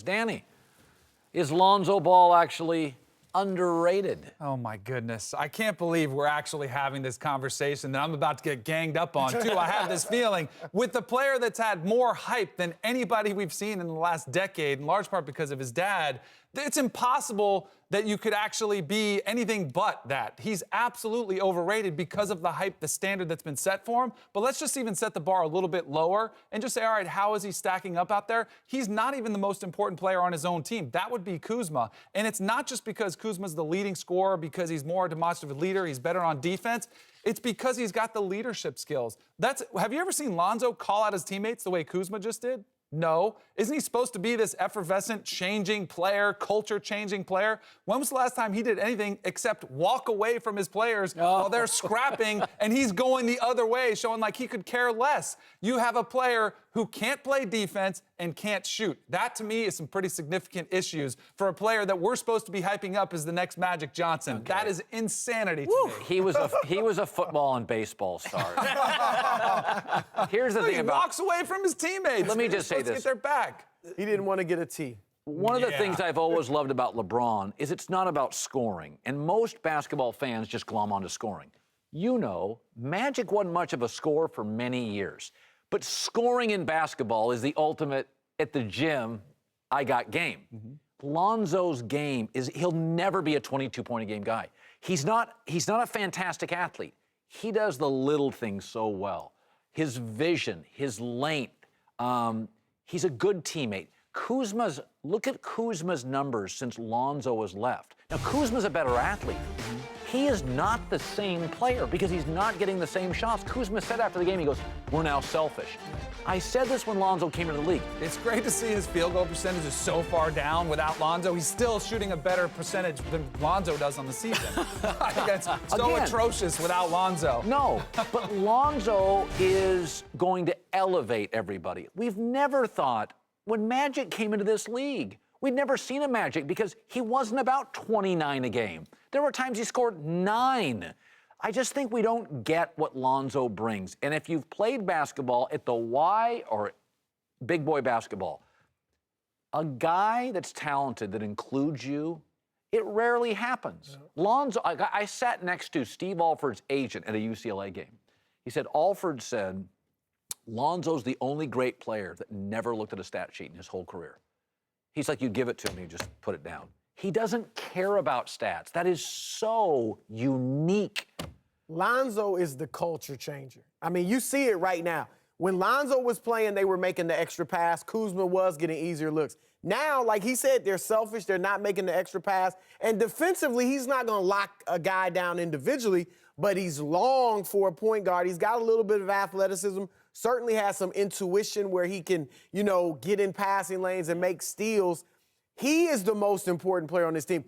Danny, is Lonzo Ball actually underrated? Oh, my goodness. I can't believe we're actually having this conversation that I'm about to get ganged up on, too. I have this feeling with the player that's had more hype than anybody we've seen in the last decade, in large part because of his dad, it's impossible that you could actually be anything but that. He's absolutely overrated because of the hype, the standard that's been set for him. But let's just even set the bar a little bit lower and just say, all right, how is he stacking up out there? He's not even the most important player on his own team. That would be Kuzma. And it's not just because Kuzma's the leading scorer, because he's more a demonstrative leader, he's better on defense. It's because he's got the leadership skills. Have you ever seen Lonzo call out his teammates the way Kuzma just did? No. Isn't he supposed to be this effervescent, changing player, culture-changing player? When was the last time he did anything except walk away from his players while they're scrapping and he's going the other way, showing like he could care less? You have a player who can't play defense and can't shoot. That, to me, is some pretty significant issues for a player that we're supposed to be hyping up as the next Magic Johnson. Okay. That is insanity to me. He was a football and baseball star. Here's the thing he about... walks away from his teammates. Let me just say this. Get their back. He didn't want to get a T. One of the things I've always loved about LeBron is it's not about scoring. And most basketball fans just glom onto scoring. You know, Magic wasn't much of a scorer for many years. But scoring in basketball is the ultimate, at the gym, I got game. Lonzo's game is he'll never be a 22-point-a-game guy. He's not a fantastic athlete. He does the little things so well. His vision, his length, he's a good teammate. Look at Kuzma's numbers since Lonzo has left. Now, Kuzma's a better athlete. He is not the same player because he's not getting the same shots. Kuzma said after the game, he goes, we're now selfish. I said this when Lonzo came into the league. It's great to see his field goal percentage is so far down without Lonzo. He's still shooting a better percentage than Lonzo does on the season. It's so atrocious without Lonzo. No, but Lonzo is going to elevate everybody. We've never thought, when Magic came into this league, we'd never seen a Magic because he wasn't about 29 a game. There were times he scored 9. I just think we don't get what Lonzo brings. And if you've played basketball at the Y or big boy basketball, a guy that's talented that includes you, it rarely happens. Yeah. Lonzo, I sat next to Steve Alford's agent at a UCLA game. He said, Alford said, Lonzo's the only great player that never looked at a stat sheet in his whole career. He's like, you give it to him, you just put it down. He doesn't care about stats. That is so unique. Lonzo is the culture changer. I mean, you see it right now. When Lonzo was playing, they were making the extra pass. Kuzma was getting easier looks. Now, like he said, they're selfish. They're not making the extra pass. And defensively, he's not going to lock a guy down individually, but he's long for a point guard. He's got a little bit of athleticism, certainly has some intuition where he can, get in passing lanes and make steals. He is the most important player on this team.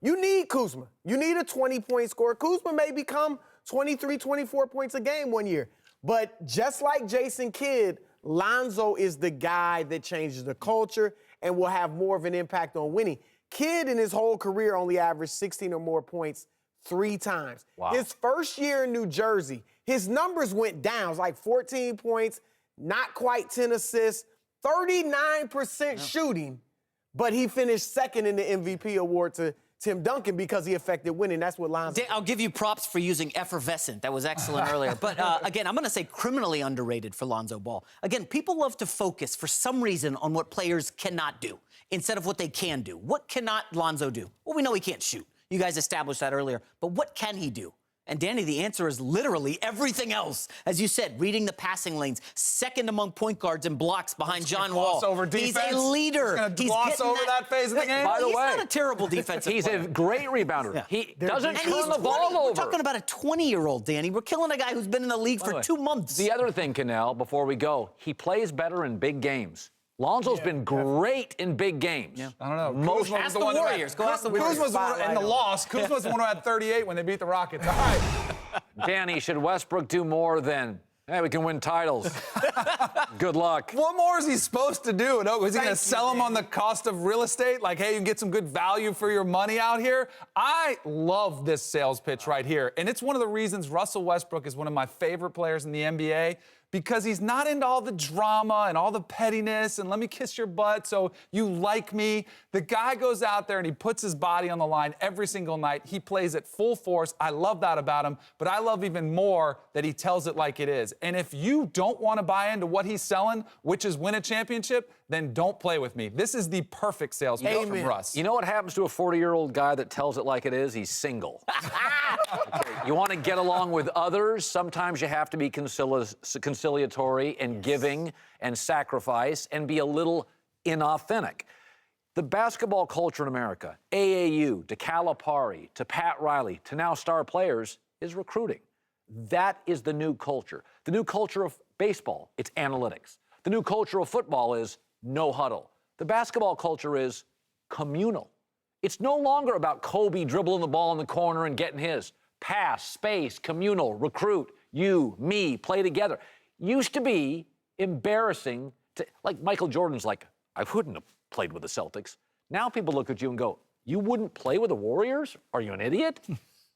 You need Kuzma. You need a 20-point scorer. Kuzma may become 23, 24 points a game one year. But just like Jason Kidd, Lonzo is the guy that changes the culture and will have more of an impact on winning. Kidd in his whole career only averaged 16 or more points 3 times. Wow. His first year in New Jersey, his numbers went down. It was like 14 points, not quite 10 assists, 39% shooting. But he finished second in the MVP award to Tim Duncan because he affected winning. That's what Lonzo. I'll give you props for using effervescent. That was excellent earlier. But again, I'm going to say criminally underrated for Lonzo Ball. Again, people love to focus for some reason on what players cannot do instead of what they can do. What cannot Lonzo do? Well, we know he can't shoot. You guys established that earlier. But what can he do? And Danny, the answer is literally everything else. As you said, reading the passing lanes, second among point guards and blocks behind John Wall. He's a leader. He's going to gloss over that phase of the game. By the way, he's not a terrible defensive He's player. a great rebounder. Yeah. He doesn't turn the ball over. We're talking about a 20-year-old, Danny. We're killing a guy who's been in the league for 2 months. The other thing, Kanell, before we go, he plays better in big games. Lonzo's been great in big games. Yeah. I don't know. Ask the Warriors. Go ask the Warriors. Kuzma's in the loss. Kuzma's the one who had 38 when they beat the Rockets. All right. Danny, should Westbrook do more than, hey, we can win titles? Good luck. What more is he supposed to do? Is he going to sell them on the cost of real estate? Like, hey, you can get some good value for your money out here? I love this sales pitch right here. And it's one of the reasons Russell Westbrook is one of my favorite players in the NBA, because he's not into all the drama and all the pettiness and let me kiss your butt so you like me. The guy goes out there and he puts his body on the line every single night. He plays at full force. I love that about him, but I love even more that he tells it like it is. And if you don't want to buy into what he's selling, which is win a championship, then don't play with me. This is the perfect sales pitch from Russ. You know what happens to a 40-year-old guy that tells it like it is? He's single. Okay. You want to get along with others? Sometimes you have to be conciliatory and giving and sacrifice and be a little inauthentic. The basketball culture in America, AAU, to Calipari, to Pat Riley, to now star players, is recruiting. That is the new culture. The new culture of baseball, it's analytics. The new culture of football is no huddle. The basketball culture is communal. It's no longer about Kobe dribbling the ball in the corner and getting his. Pass, space, communal, recruit, you, me, play together. Used to be embarrassing to, like Michael Jordan's like, I wouldn't have played with the Celtics. Now people look at you and go, you wouldn't play with the Warriors? Are you an idiot?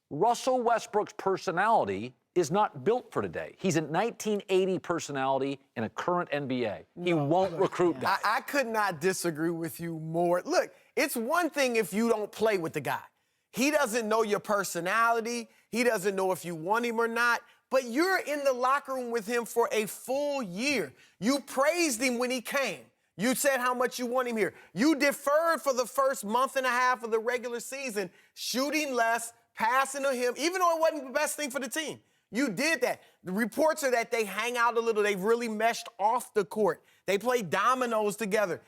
Russell Westbrook's personality is not built for today. He's a 1980 personality in a current NBA. He won't recruit guys. I could not disagree with you more. Look, it's one thing if you don't play with the guy. He doesn't know your personality. He doesn't know if you want him or not. But you're in the locker room with him for a full year. You praised him when he came. You said how much you want him here. You deferred for the first month and a half of the regular season, shooting less, passing to him, even though it wasn't the best thing for the team. You did that. The reports are that they hang out a little. They've really meshed off the court. They play dominoes together.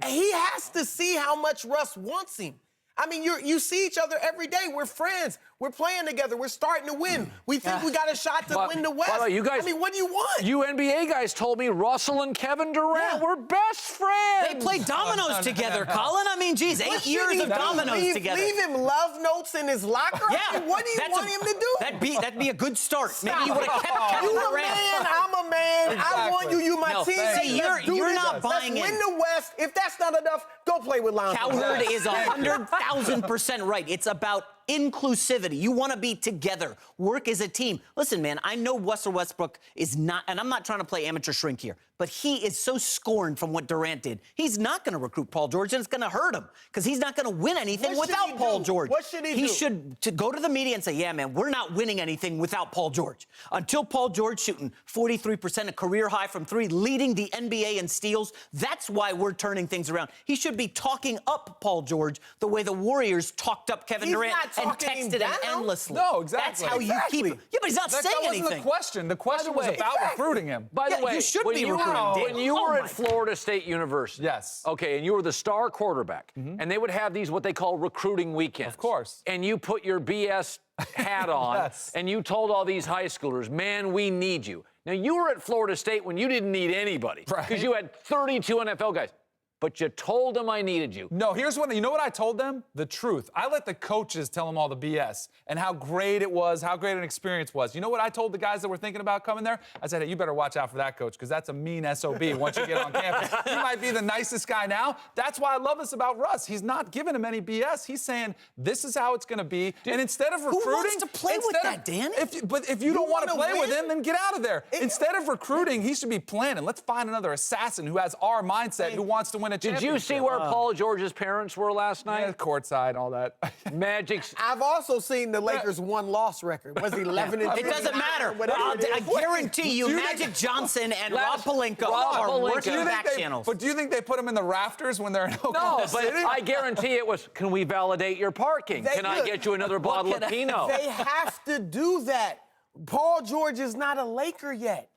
He has to see how much Russ wants him. I mean, you see each other every day. We're friends. We're playing together. We're starting to win. We think we got a shot to win the West. By the way, you guys, I mean, what do you want? You NBA guys told me Russell and Kevin Durant were best friends. They play dominoes together, Colin. I mean, geez, 8 years of dominoes together. Leave him love notes in his locker? Yeah. I mean, what do you want him to do? That'd be a good start. Maybe you would have kept Kevin You a Durant. man, I'm a man. Exactly. I want you. You my team. See, you're not buying Let's in. win the West. If that's not enough, go play with Lonzo. Cowherd is 100,000% right. It's about inclusivity. You want to be together. Work as a team. Listen, man, I know Russell Westbrook is not, and I'm not trying to play amateur shrink here, but he is so scorned from what Durant did. He's not going to recruit Paul George, and it's going to hurt him because he's not going to win anything without Paul George. What should he do? He should go to the media and say, yeah, man, we're not winning anything without Paul George. Until Paul George shooting 43%, a career high from three, leading the NBA in steals, that's why we're turning things around. He should be talking up Paul George the way the Warriors talked up Kevin Durant and texted him endlessly. No, exactly. That's how you keep him. Yeah, but he's not saying anything. That wasn't the question. The question was about recruiting him. By the way, you should be recruiting. when you were at Florida State University, yes, okay, and you were the star quarterback, and they would have these what they call recruiting weekends. Of course. And you put your BS hat on, yes, and you told all these high schoolers, man, we need you. Now, you were at Florida State when you didn't need anybody because you had 32 NFL guys. But you told them I needed you. No, you know what I told them? The truth. I let the coaches tell them all the BS and how great it was, how great an experience was. You know what I told the guys that were thinking about coming there? I said, hey, you better watch out for that coach because that's a mean SOB once you get on campus. He might be the nicest guy now. That's why I love this about Russ. He's not giving him any BS. He's saying, this is how it's going to be. And instead of recruiting... Who wants to play with that, Danny? If you don't want to play with him, then get out of there. Instead of recruiting, he should be planning. Let's find another assassin who has our mindset, who wants to win a championship. Did you see where Paul George's parents were last night? Yeah, courtside, all that. Magic's. I've also seen the Lakers' one-loss record. Was he 11 and 3? It doesn't matter. I guarantee you, Magic Johnson and Rob Pelinka are working back channels. But do you think they put him in the rafters when they're in Oklahoma City? No, but I guarantee it was, can we validate your parking? Can I get you another bottle of Pinot? They have to do that. Paul George is not a Laker yet.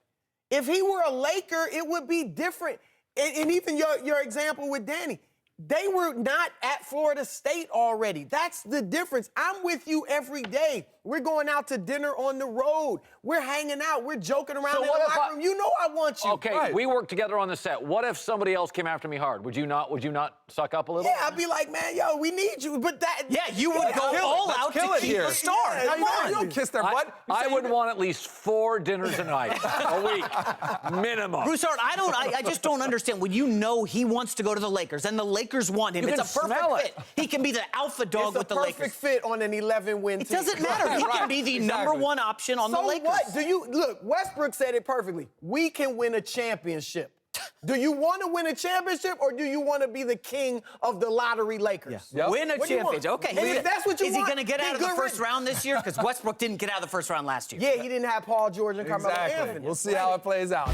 If he were a Laker, it would be different. And even your example with Danny, they were not at Florida State already. That's the difference. I'm with you every day. We're going out to dinner on the road. We're hanging out. We're joking around in the locker room. You know I want you. Okay, we work together on the set. What if somebody else came after me hard? Would you not suck up a little? Yeah, I'd be like, man, yo, we need you. But that... Yeah, you would go all out to keep the star. Come on. You don't kiss their butt. I would want at least 4 dinners a night, a week, minimum. Broussard, I just don't understand. When you know he wants to go to the Lakers and the Lakers want him, it's a perfect fit. He can be the alpha dog with the Lakers. It's a perfect fit on an 11-win team. It doesn't matter. He can be the number one option on the Lakers. What? Look, Westbrook said it perfectly. We can win a championship. Do you want to win a championship or do you want to be the king of the lottery Lakers? Yep. Win a championship. Okay. And if that's what you is want, he going to get out of the then first good round this year? Because Westbrook didn't get out of the first round last year. Yeah, he didn't have Paul George and Carmelo Exactly. Anthony. We'll see how it plays out.